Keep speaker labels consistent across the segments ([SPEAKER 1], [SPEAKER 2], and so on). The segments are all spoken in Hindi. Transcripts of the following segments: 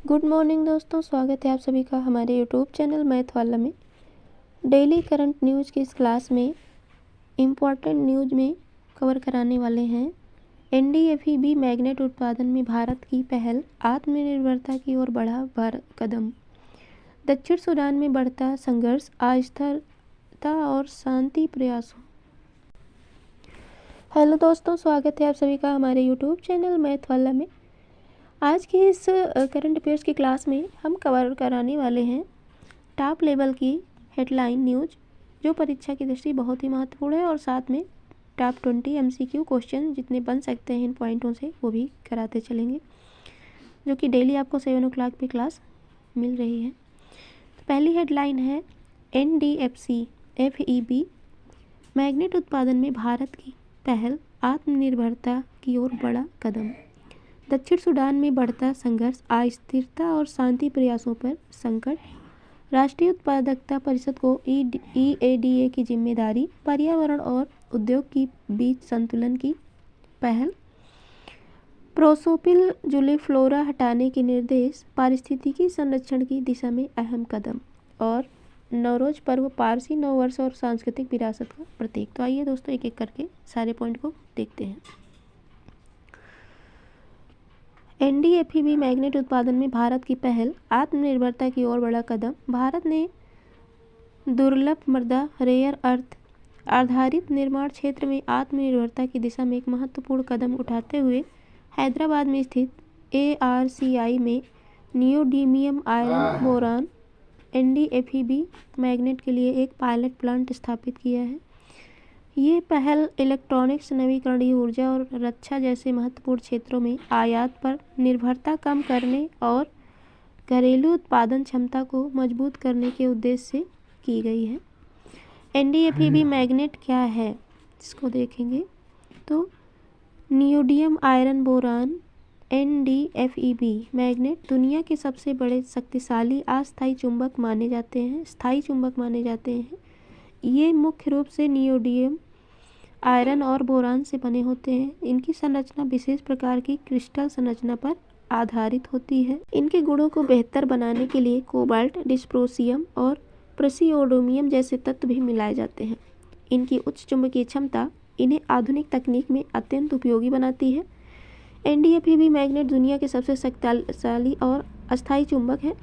[SPEAKER 1] गुड मॉर्निंग दोस्तों, स्वागत है आप सभी का हमारे यूट्यूब चैनल मैथ वाला में। डेली करंट न्यूज़ की इस क्लास में इम्पॉर्टेंट न्यूज़ में कवर कराने वाले हैं। एनडीएफईबी मैग्नेट उत्पादन में भारत की पहल, आत्मनिर्भरता की ओर बढ़ा कदम। दक्षिण सूडान में बढ़ता संघर्ष, अस्थिरता और शांति प्रयासों। हेलो दोस्तों, स्वागत है आप सभी का हमारे यूट्यूब चैनल मैथ वाला में। आज की इस करंट अफेयर्स की क्लास में हम कवर कराने वाले हैं टॉप लेवल की हेडलाइन न्यूज़, जो परीक्षा की दृष्टि बहुत ही महत्वपूर्ण है, और साथ में टॉप 20 एमसीक्यू क्वेश्चन जितने बन सकते हैं इन पॉइंटों से वो भी कराते चलेंगे, जो कि डेली आपको 7 o'clock पे क्लास मिल रही है। तो पहली हेडलाइन है एनडीएफईबी मैग्नेट उत्पादन में भारत की पहल, आत्मनिर्भरता की ओर बड़ा कदम। दक्षिण सूडान में बढ़ता संघर्ष, अस्थिरता और शांति प्रयासों पर संकट। राष्ट्रीय उत्पादकता परिषद को ईएडीए की जिम्मेदारी, पर्यावरण और उद्योग की बीच संतुलन की पहल। प्रोसोपिल जुलिफ्लोरा हटाने के निर्देश, पारिस्थितिकी संरक्षण की दिशा में अहम कदम। और नवरोज पर्व पारसी नववर्ष और सांस्कृतिक विरासत का प्रतीक। तो आइए दोस्तों एक एक करके सारे पॉइंट को देखते हैं। एनडीएफईबी मैग्नेट उत्पादन में भारत की पहल, आत्मनिर्भरता की ओर बड़ा कदम। भारत ने दुर्लभ मृदा रेयर अर्थ आधारित निर्माण क्षेत्र में आत्मनिर्भरता की दिशा में एक महत्वपूर्ण कदम उठाते हुए हैदराबाद में स्थित एआरसीआई में नियोडीमियम आयरन बोरान एनडीएफईबी मैग्नेट के लिए एक पायलट प्लांट स्थापित किया है। ये पहल इलेक्ट्रॉनिक्स, नवीकरणीय ऊर्जा और रक्षा जैसे महत्वपूर्ण क्षेत्रों में आयात पर निर्भरता कम करने और घरेलू उत्पादन क्षमता को मजबूत करने के उद्देश्य से की गई है। एनडीएफईबी मैग्नेट क्या है, इसको देखेंगे तो नियोडियम आयरन बोरान एनडीएफईबी मैग्नेट दुनिया के सबसे बड़े शक्तिशाली अस्थायी चुंबक माने जाते हैं, स्थायी चुंबक माने जाते हैं। ये मुख्य रूप से नियोडियम आयरन और बोरान से बने होते हैं। इनकी संरचना विशेष प्रकार की क्रिस्टल संरचना पर आधारित होती है। इनके गुणों को बेहतर बनाने के लिए कोबाल्ट, डिस्प्रोसियम और प्रेसियोडोमियम जैसे तत्व भी मिलाए जाते हैं। इनकी उच्च चुंबकीय क्षमता इन्हें आधुनिक तकनीक में अत्यंत उपयोगी बनाती है। एनडीएफईबी मैग्नेट दुनिया के सबसे शक्तिशाली और अस्थायी चुंबक है।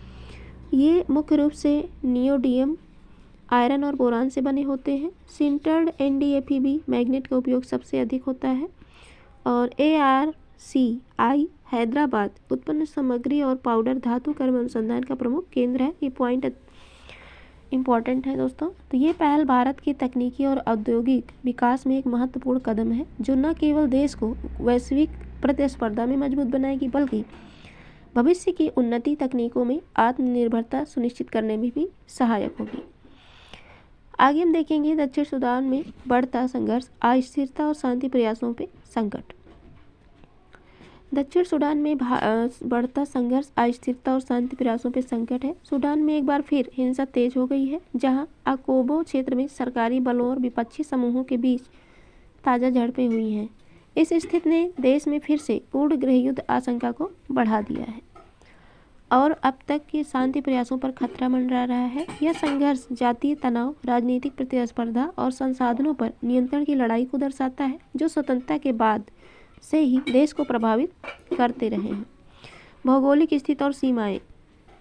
[SPEAKER 1] ये मुख्य रूप से नियोडियम आयरन और बोरान से बने होते हैं। सिंटर्ड एनडीएफईबी मैग्नेट का उपयोग सबसे अधिक होता है और एआरसीआई हैदराबाद उत्पन्न सामग्री और पाउडर धातु कर्म अनुसंधान का प्रमुख केंद्र है। ये पॉइंट इम्पॉर्टेंट है दोस्तों। तो ये पहल भारत के तकनीकी और औद्योगिक विकास में एक महत्वपूर्ण कदम है, जो न केवल देश को वैश्विक प्रतिस्पर्धा में मजबूत बनाएगी, बल्कि भविष्य की उन्नति तकनीकों में आत्मनिर्भरता सुनिश्चित करने में भी सहायक होगी। आगे हम देखेंगे दक्षिण सूडान में बढ़ता संघर्ष, अस्थिरता और शांति प्रयासों पे संकट। दक्षिण सूडान में बढ़ता संघर्ष, अस्थिरता और शांति प्रयासों पे संकट है। सूडान में एक बार फिर हिंसा तेज हो गई है, जहां अकोबो क्षेत्र में सरकारी बलों और विपक्षी समूहों के बीच ताज़ा झड़पें हुई हैं। इस स्थिति ने देश में फिर से पूर्ण गृहयुद्ध आशंका को बढ़ा दिया है और अब तक के शांति प्रयासों पर खतरा मंडरा रहा है। यह संघर्ष जातीय तनाव, राजनीतिक प्रतिस्पर्धा और संसाधनों पर नियंत्रण की लड़ाई को दर्शाता है, जो स्वतंत्रता के बाद से ही देश को प्रभावित करते रहे हैं। भौगोलिक स्थिति और सीमाएं।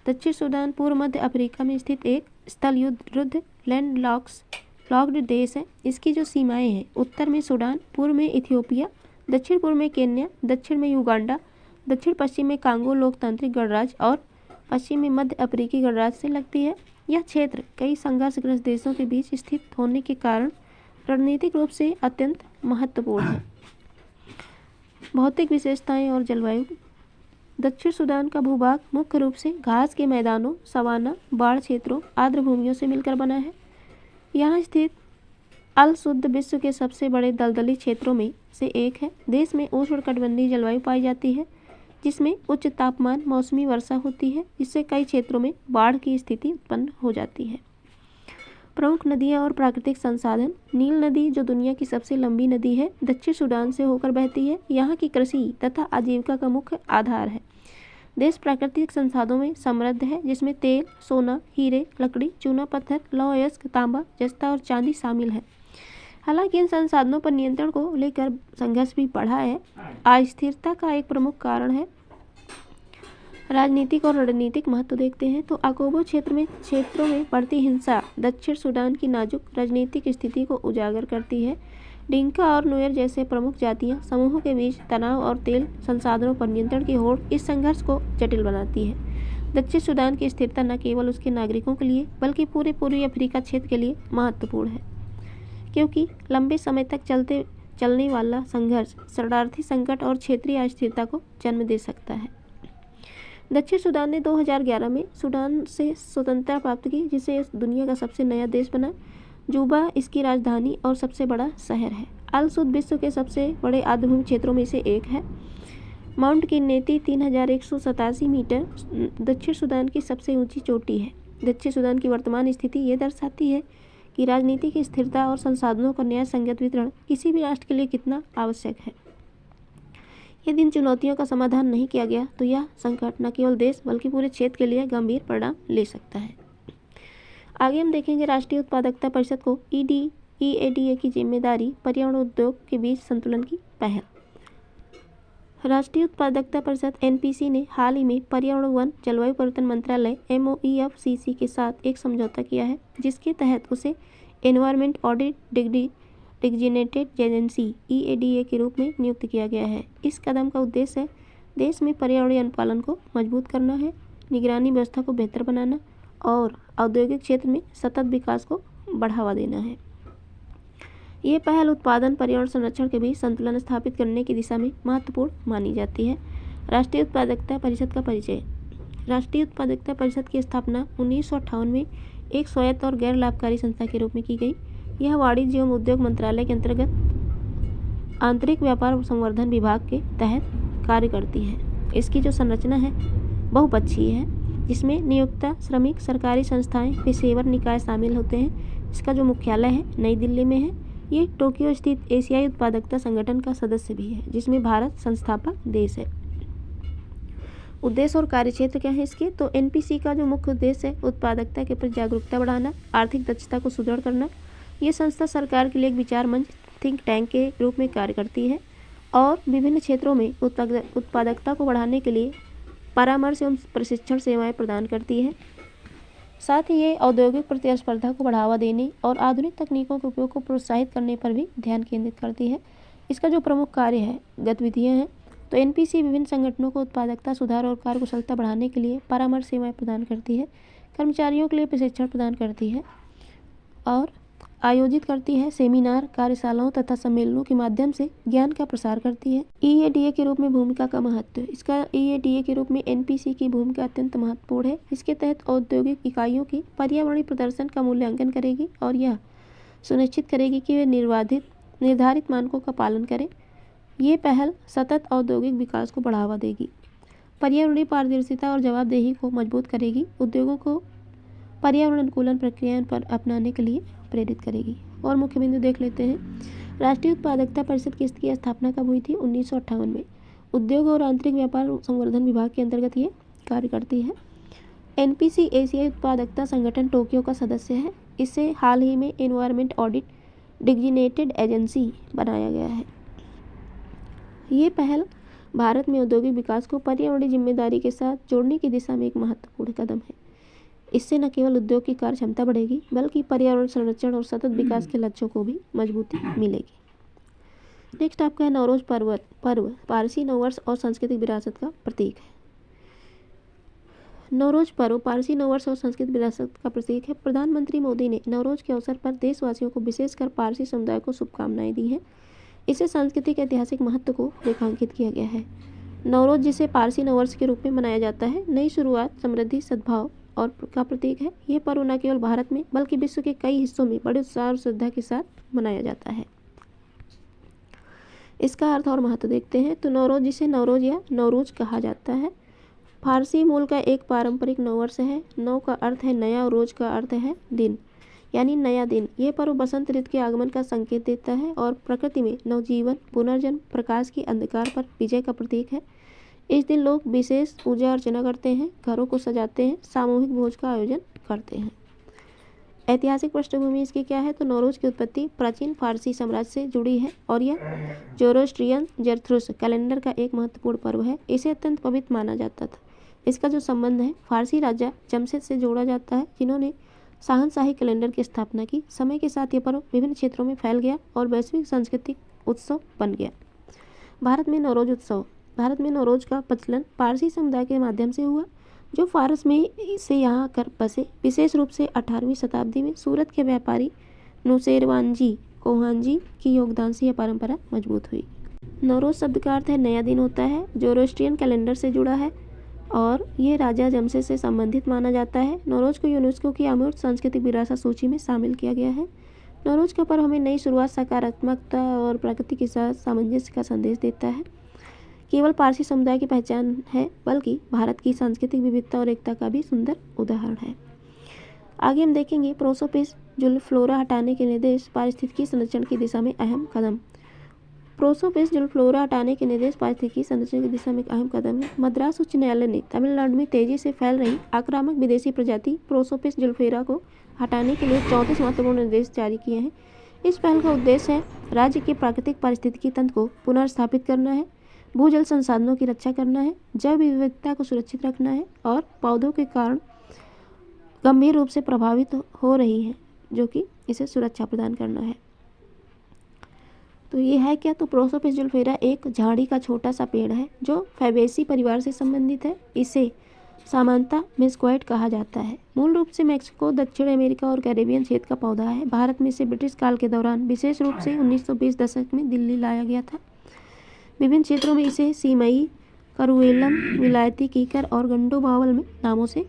[SPEAKER 1] दक्षिण सूडान पूर्व मध्य अफ्रीका में स्थित एक स्थल युद्ध लैंडलॉक्ड देश है। इसकी जो सीमाएं हैं, उत्तर में सूडान, पूर्व में इथियोपिया, दक्षिण पूर्व में केन्या, दक्षिण में युगांडा, दक्षिण पश्चिम में कांगो लोकतांत्रिक गणराज्य और पश्चिम में मध्य अफ्रीकी गणराज्य से लगती है। यह क्षेत्र कई संघर्षग्रस्त देशों के बीच स्थित होने के कारण रणनीतिक रूप से अत्यंत महत्वपूर्ण है। भौतिक विशेषताएं और जलवायु। दक्षिण सूडान का भूभाग मुख्य रूप से घास के मैदानों, सवाना, बाढ़ क्षेत्रों, आर्द्र भूमियों से मिलकर बना है। यहाँ स्थित अल शुद्ध विश्व के सबसे बड़े दलदली क्षेत्रों में से एक है। देश में उष्णकटिबंधीय जलवायु पाई जाती है, जिसमें उच्च तापमान, मौसमी वर्षा होती है, जिससे कई क्षेत्रों में बाढ़ की स्थिति उत्पन्न हो जाती है। प्रमुख नदियाँ और प्राकृतिक संसाधन। नील नदी, जो दुनिया की सबसे लंबी नदी है, दक्षिण सूडान से होकर बहती है। यहाँ की कृषि तथा आजीविका का मुख्य आधार है। देश प्राकृतिक संसाधनों में समृद्ध है, जिसमें तेल, सोना, हीरे, लकड़ी, चूना पत्थर, लौह अयस्क, तांबा, जस्ता और चांदी शामिल है। हालांकि इन संसाधनों पर नियंत्रण को लेकर संघर्ष भी बढ़ा है। अस्थिरता का एक प्रमुख कारण है। राजनीतिक और रणनीतिक महत्व देखते हैं तो अकोबो क्षेत्रों में बढ़ती हिंसा दक्षिण सूडान की नाजुक राजनीतिक स्थिति को उजागर करती है। डिंका और नुयर जैसे प्रमुख जातीय समूहों के बीच तनाव और तेल संसाधनों पर नियंत्रण की होड़ इस संघर्ष को जटिल बनाती है। दक्षिण सूडान की स्थिरता न केवल उसके नागरिकों के लिए बल्कि पूरे पूर्वी अफ्रीका क्षेत्र के लिए महत्वपूर्ण है, क्योंकि लंबे समय तक चलने वाला संघर्ष शरणार्थी संकट और क्षेत्रीय अस्थिरता को जन्म दे सकता है। दक्षिण सूडान ने 2011 में सूडान से स्वतंत्रता प्राप्त की, जिससे इस दुनिया का सबसे नया देश बना। जूबा इसकी राजधानी और सबसे बड़ा शहर है। अल सूद विश्व के सबसे बड़े आर्द्रभूमि क्षेत्रों में से एक है। माउंट किन्नेती 3187 मीटर दक्षिण सूडान की सबसे ऊंची चोटी है। दक्षिण सूडान की वर्तमान स्थिति ये दर्शाती है कि राजनीति की स्थिरता और संसाधनों का न्याय संगत वितरण किसी भी राष्ट्र के लिए कितना आवश्यक है। यदि इन चुनौतियों का समाधान नहीं किया गया तो यह संकट न केवल देश बल्कि पूरे क्षेत्र के लिए गंभीर परिणाम ले सकता है। आगे हम देखेंगे राष्ट्रीय उत्पादकता परिषद को EADA की जिम्मेदारी, पर्यावरण उद्योग के बीच संतुलन की पहल। राष्ट्रीय उत्पादकता परिषद NPC ने हाल ही में पर्यावरण, वन, जलवायु परिवर्तन मंत्रालय MOEFCC के साथ एक समझौता किया है, जिसके तहत उसे environment audit designated agency EADA के रूप में नियुक्त किया गया है। इस कदम का उद्देश्य देश में पर्यावरणीय अनुपालन को मजबूत करना है, निगरानी व्यवस्था को बेहतर बनाना और औद्योगिक क्षेत्र में सतत विकास को बढ़ावा देना है। ये पहल उत्पादन पर्यावरण संरक्षण के बीच संतुलन स्थापित करने की दिशा में महत्वपूर्ण मानी जाती है। राष्ट्रीय उत्पादकता परिषद का परिचय। राष्ट्रीय उत्पादकता परिषद की स्थापना 1958 में एक स्वायत्त और गैर लाभकारी संस्था के रूप में की गई। यह वाणिज्य एवं उद्योग मंत्रालय के अंतर्गत आंतरिक व्यापार और संवर्धन विभाग के तहत कार्य करती है। इसकी जो संरचना है बहुपक्षीय है, जिसमें नियोक्ता, श्रमिक, सरकारी संस्थाएं, पेशेवर निकाय शामिल होते हैं। इसका जो मुख्यालय है नई दिल्ली में है। ये टोक्यो स्थित एशियाई उत्पादकता संगठन का सदस्य भी है, जिसमें भारत संस्थापक देश है। उद्देश्य और कार्यक्षेत्र क्या है इसके, तो NPC का जो मुख्य उद्देश्य है उत्पादकता के प्रति जागरूकता बढ़ाना, आर्थिक दक्षता को सुदृढ़ करना। ये संस्था सरकार के लिए एक विचार मंच, थिंक टैंक के रूप में कार्य करती है और विभिन्न क्षेत्रों में उत्पादकता को बढ़ाने के लिए परामर्श एवं प्रशिक्षण सेवाएं प्रदान करती है। साथ ही ये औद्योगिक प्रतिस्पर्धा को बढ़ावा देने और आधुनिक तकनीकों के उपयोग को प्रोत्साहित करने पर भी ध्यान केंद्रित करती है। इसका जो प्रमुख कार्य है, गतिविधियाँ हैं, तो NPC विभिन्न संगठनों को उत्पादकता सुधार और कार्यकुशलता बढ़ाने के लिए परामर्श सेवाएं प्रदान करती है, कर्मचारियों के लिए प्रशिक्षण प्रदान करती है और आयोजित करती है सेमिनार, कार्यशालाओं तथा सम्मेलनों के माध्यम से ज्ञान का प्रसार करती है। EADA के रूप में भूमिका का महत्व। इसका EADA के रूप में NPC की भूमिका अत्यंत महत्वपूर्ण है। इसके तहत औद्योगिक इकाइयों के पर्यावरणीय प्रदर्शन का मूल्यांकन करेगी और यह सुनिश्चित करेगी कि वे निर्धारित मानकों का पालन करें। ये पहल सतत औद्योगिक विकास को बढ़ावा देगी, पर्यावरणीय पारदर्शिता और जवाबदेही को मजबूत करेगी, उद्योगों को पर्यावरण अनुकूलन प्रक्रियाओं पर अपनाने के लिए प्रेरित करेगी। और मुख्य बिंदु देख लेते हैं। राष्ट्रीय उत्पादकता परिषद की इसकी स्थापना कब हुई थी? 1958 में। उद्योग और आंतरिक व्यापार संवर्धन विभाग के अंतर्गत ये कार्य करती है। NPC एशियाई उत्पादकता संगठन टोक्यो का सदस्य है। इसे हाल ही में एनवायरमेंट ऑडिट डेजिग्नेटेड एजेंसी बनाया गया है। ये पहल भारत में औद्योगिक विकास को पर्यावरणीय जिम्मेदारी के साथ जोड़ने की दिशा में एक महत्वपूर्ण कदम है। इससे न केवल उद्योग की कार्य क्षमता बढ़ेगी बल्कि पर्यावरण संरक्षण और सतत विकास के लक्ष्यों को भी मजबूती मिलेगी। नेक्स्ट आपका है नवरोज पर्व पारसी नववर्ष और सांस्कृतिक विरासत का प्रतीक है। नवरोज पर्व पारसी नववर्ष और सांस्कृतिक विरासत का प्रतीक है। प्रधानमंत्री मोदी ने नवरोज के अवसर पर देशवासियों को, विशेषकर पारसी समुदाय को शुभकामनाएं दी हैं। इसे सांस्कृतिक ऐतिहासिक महत्व को रेखांकित किया गया है। नवरोज, जिसे पारसी नववर्ष के रूप में मनाया जाता है, नई शुरुआत, समृद्धि, सद्भाव और का प्रतीक है। यह पर्व न केवल भारत में बल्कि विश्व के कई हिस्सों में बड़े उत्साह और श्रद्धा के साथ मनाया जाता है। इसका अर्थ और महत्व देखते हैं। तो नवरोज, जिसे नवरोज या नौरूज कहा जाता है, फारसी मूल का एक पारंपरिक नववर्ष है। नव का अर्थ है नया और रोज का अर्थ है दिन, यानी नया दिन। यह पर्व बसंत ऋतु के आगमन का संकेत देता है और प्रकृति में नवजीवन, पुनर्जन्म, प्रकाश की अंधकार पर विजय का प्रतीक है। इस दिन लोग विशेष पूजा अर्चना करते हैं, घरों को सजाते हैं, सामूहिक भोज का आयोजन करते हैं। ऐतिहासिक पृष्ठभूमि इसकी क्या है? तो नौरोज की उत्पत्ति प्राचीन फारसी साम्राज्य से जुड़ी है और यह जोरोस्ट्रियन जरथुस्त्र कैलेंडर का एक महत्वपूर्ण पर्व है। इसे अत्यंत पवित्र माना जाता था। इसका जो संबंध है फारसी राजा जमशेद से जोड़ा जाता है, जिन्होंने शाहनशाही कैलेंडर की स्थापना की। समय के साथ यह पर्व विभिन्न क्षेत्रों में फैल गया और वैश्विक सांस्कृतिक उत्सव बन गया। भारत में नौरोज उत्सव। भारत में नौरोज का प्रचलन पारसी समुदाय के माध्यम से हुआ, जो फारस में से यहाँ आकर बसे। विशेष रूप से 18वीं शताब्दी में सूरत के व्यापारी नुसेरवानजी कोहानजी की योगदान से यह परंपरा मजबूत हुई। नौरोज शब्द का अर्थ है नया दिन होता है, जोरोस्ट्रियन कैलेंडर से जुड़ा है और ये राजा जमशेद से संबंधित माना जाता है। नौरोज को यूनेस्को की अमूर्त सांस्कृतिक विरासत सूची में शामिल किया गया है। नौरोज का पर्व हमें नई शुरुआत, सकारात्मकता और प्रकृति के साथ सामंजस्य का संदेश देता है। केवल पारसी समुदाय की पहचान है, बल्कि भारत की सांस्कृतिक विविधता और एकता का भी सुंदर उदाहरण है। आगे हम देखेंगे प्रोसोपिस जुलफ्लोरा हटाने के निर्देश पारिस्थितिकी संरक्षण की दिशा में अहम कदम। प्रोसोपिस जुलफ्लोरा हटाने के निर्देश पारिस्थितिकी संरक्षण की दिशा में एक अहम कदम है। मद्रास उच्च न्यायालय ने तमिलनाडु में तेजी से फैल रही आक्रामक विदेशी प्रजाति प्रोसोपिस जुलफेरा को हटाने के लिए 34 महत्वपूर्ण निर्देश जारी किए हैं। इस पहल का उद्देश्य है राज्य के प्राकृतिक पारिस्थितिकी तंत्र को पुनर्स्थापित करना है, भूजल संसाधनों की रक्षा करना है, जैव विविधता को सुरक्षित रखना है और पौधों के कारण गंभीर रूप से प्रभावित हो रही है, जो कि इसे सुरक्षा प्रदान करना है। तो ये है क्या? तो प्रोसोपिस जुलफेरा एक झाड़ी का छोटा सा पेड़ है जो फैबेसी परिवार से संबंधित है। इसे सामान्यतः मेस्क्वाइट कहा जाता है। मूल रूप से मैक्सिको, दक्षिण अमेरिका और कैरेबियन क्षेत्र का पौधा है। भारत में इसे ब्रिटिश काल के दौरान विशेष रूप से 1920 दशक में दिल्ली लाया गया था। विभिन्न क्षेत्रों में इसे सीमई, करुएलम, विलायती कीकर और गंडो बावल में नामों से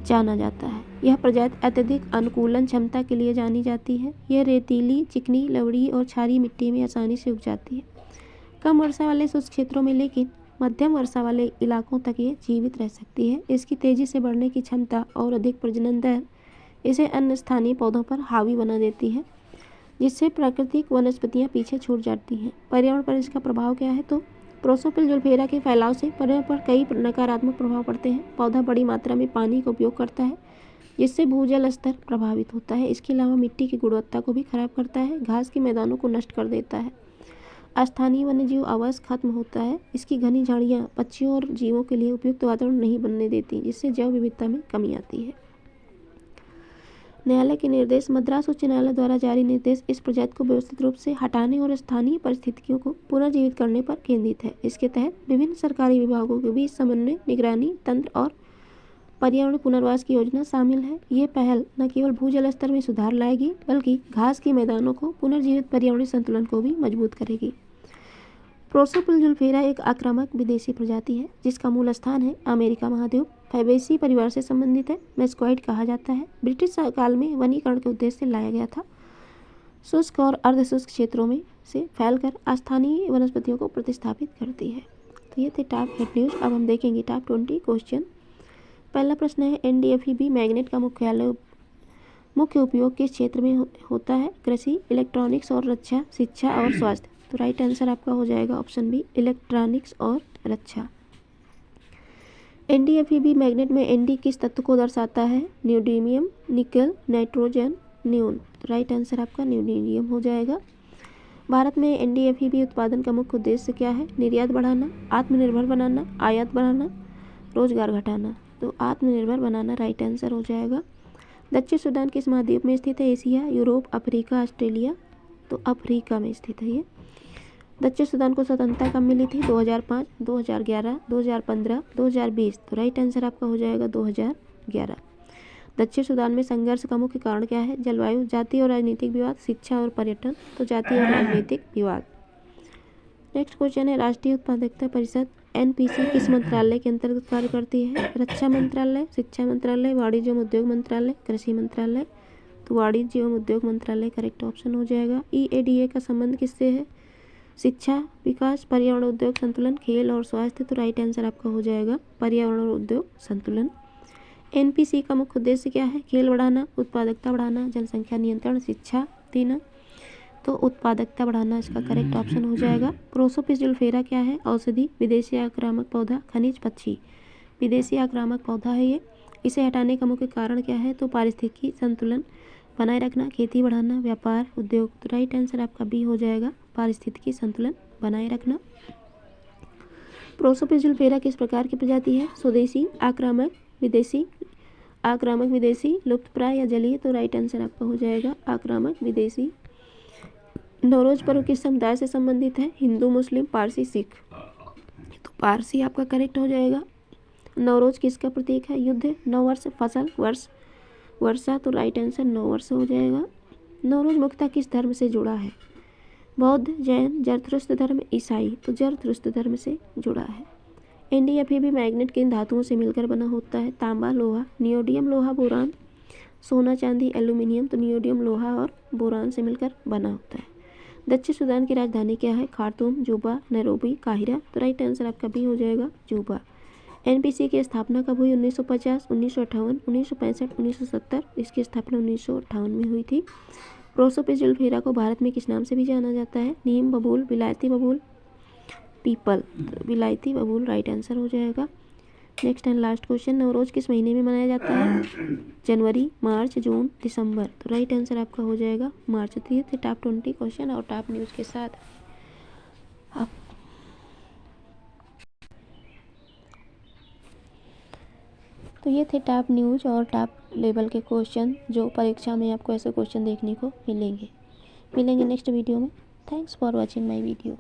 [SPEAKER 1] जाना जाता है। यह प्रजाति अत्यधिक अनुकूलन क्षमता के लिए जानी जाती है। यह रेतीली, चिकनी, लवड़ी और क्षारीय मिट्टी में आसानी से उग जाती है। कम वर्षा वाले शुष्क क्षेत्रों में, लेकिन मध्यम वर्षा वाले इलाकों तक ये जीवित रह सकती है। इसकी तेजी से बढ़ने की क्षमता और अधिक प्रजनन दर इसे अन्य स्थानीय पौधों पर हावी बना देती है, जिससे प्राकृतिक वनस्पतियां पीछे छूट जाती हैं। पर्यावरण पर इसका प्रभाव क्या है? तो प्रोसोपिस जुलफेरा के फैलाव से पर्यावरण पर कई नकारात्मक प्रभाव पड़ते हैं। पौधा बड़ी मात्रा में पानी का उपयोग करता है, जिससे भूजल स्तर प्रभावित होता है। इसके अलावा मिट्टी की गुणवत्ता को भी खराब करता है, घास के मैदानों को नष्ट कर देता है, स्थानीय वन्यजीव आवास खत्म होता है। इसकी घनी झाड़ियाँ पक्षियों और जीवों के लिए उपयुक्त वातावरण नहीं बनने देती, जिससे जैव विविधता में कमी आती है। न्यायालय के निर्देश। मद्रास उच्च न्यायालय द्वारा जारी निर्देश इस प्रजाति को व्यवस्थित रूप से हटाने और स्थानीय परिस्थितियों को पुनर्जीवित करने पर केंद्रित है। इसके तहत विभिन्न सरकारी विभागों के बीच समन्वय, निगरानी तंत्र और पर्यावरण पुनर्वास की योजना शामिल है। ये पहल न केवल भूजल स्तर में सुधार लाएगी, बल्कि घास के मैदानों को पुनर्जीवित पर्यावरणीय संतुलन को भी मजबूत करेगी। प्रोसोपिस जुलफेरा एक आक्रामक विदेशी प्रजाति है, जिसका मूल स्थान है अमेरिका महाद्वीप। फैबेसी परिवार से संबंधित है, मेस्क्वाइट कहा जाता है। ब्रिटिश काल में वनीकरण के उद्देश्य से लाया गया था। शुष्क और अर्धशुष्क क्षेत्रों में से फैलकर स्थानीय वनस्पतियों को प्रतिस्थापित करती है। तो ये थे टॉप 8 न्यूज़। अब हम देखेंगे टॉप 20 क्वेश्चन। पहला प्रश्न है NDFEB मैग्नेट का मुख्य उपयोग किस क्षेत्र में होता है? कृषि, इलेक्ट्रॉनिक्स और रक्षा, शिक्षा और स्वास्थ्य। तो राइट आंसर आपका हो जाएगा ऑप्शन बी, इलेक्ट्रॉनिक्स और रक्षा। NDFEB मैग्नेट में Nd किस तत्व को दर्शाता है? न्यूडीमियम, निकल, नाइट्रोजन, नियोन। तो राइट आंसर आपका न्यूडीमियम हो जाएगा। भारत में NDFEB उत्पादन का मुख्य उद्देश्य क्या है? निर्यात बढ़ाना, आत्मनिर्भर बनाना, आयात बढ़ाना, रोजगार घटाना। तो आत्मनिर्भर बनाना राइट आंसर हो जाएगा। दक्षिण सूडान किस महाद्वीप में स्थित है? Asia, Europe, Africa, Australia. तो अफ्रीका में स्थित है ये। दक्षिण सूडान को स्वतंत्रता कब मिली थी? 2005, 2011, 2015, 2020। तो राइट आंसर आपका हो जाएगा 2011। दक्षिण सूडान में संघर्ष का मुख्य कारण क्या है? जलवायु, जातीय और राजनीतिक विवाद, शिक्षा और पर्यटन। तो जातीय और राजनीतिक विवाद। नेक्स्ट क्वेश्चन है राष्ट्रीय उत्पादकता परिषद NPC किस मंत्रालय के अंतर्गत कार्य करती है? रक्षा मंत्रालय, शिक्षा मंत्रालय, वाणिज्य एवं उद्योग मंत्रालय, कृषि मंत्रालय। तो वाणिज्य एवं उद्योग मंत्रालय करेक्ट ऑप्शन हो जाएगा। EADA का संबंध किससे है? शिक्षा, विकास, पर्यावरण, उद्योग संतुलन, खेल और स्वास्थ्य। तो राइट आंसर आपका हो जाएगा पर्यावरण और उद्योग संतुलन। NPC का मुख्य उद्देश्य क्या है? खेल बढ़ाना, उत्पादकता बढ़ाना, जनसंख्या नियंत्रण, शिक्षा देना। तो उत्पादकता बढ़ाना इसका करेक्ट ऑप्शन हो जाएगा। प्रोसोपिस जुल्फेरा क्या है? औषधि, विदेशी आक्रामक पौधा, खनिज, पक्षी। विदेशी आक्रामक पौधा है ये। इसे हटाने का मुख्य कारण क्या है? तो पारिस्थितिकी संतुलन बनाए रखना, खेती बढ़ाना, व्यापार, उद्योग। तो राइट आंसर आपका बी हो जाएगा, पारिस्थितिकी संतुलन बनाए रखना। प्रोसोपिस जुल्फेरा किस प्रकार की प्रजाति है? स्वदेशी, आक्रामक, विदेशी, आक्रामक, विदेशी, लुप्तप्राय या जलीय। तो राइट आंसर आपका हो जाएगा आक्रामक, विदेशी। नवरोज पर्व किस समुदाय से संबंधित है? हिंदू, मुस्लिम, पारसी, सिख। तो पारसी आपका करेक्ट हो जाएगा। नवरोज किसका प्रतीक है? युद्ध, नववर्ष, फसल, वर्ष, वर्षा। तो राइट आंसर नववर्ष हो जाएगा। नवरोज मुख्यतः किस धर्म से जुड़ा है? बौद्ध, जैन, जरथुस्त्र धर्म, ईसाई। तो जरथुस्त्र धर्म से जुड़ा है। एनडीएफई मैग्नेट किन धातुओं से मिलकर बना होता है? तांबा, लोहा, नियोडियम, लोहा, बोरान, सोना, चांदी, एल्यूमिनियम। तो नियोडियम, लोहा और बोरान से मिलकर बना होता है। दक्षिण सूडान की राजधानी क्या है? खार्तूम, जुबा, नैरोबी, काहिरा। तो राइट आंसर आपका बी हो जाएगा, जुबा। एनपीसी की स्थापना कब हुई? 1950, 1958, 1965, 1970। इसकी स्थापना 1958 में हुई थी। प्रोसोपिस जुल्फेरा को भारत में किस नाम से भी जाना जाता है? नीम, बबूल, विलायती बबूल, पीपल। तो विलायती बबूल राइट आंसर हो जाएगा। Next and last question, Navroz किस महीने में मनाया जाता है? जनवरी, मार्च, जून, दिसंबर। तो राइट आंसर आपका हो जाएगा मार्च। तो ये थे टॉप 20 क्वेश्चन और टॉप न्यूज़ के साथ आप तो ये थे टॉप न्यूज़ और टॉप लेवल के क्वेश्चन जो परीक्षा में आपको ऐसे क्वेश्चन देखने को मिलेंगे नेक्स्ट वीडियो में। Thanks for watching my video.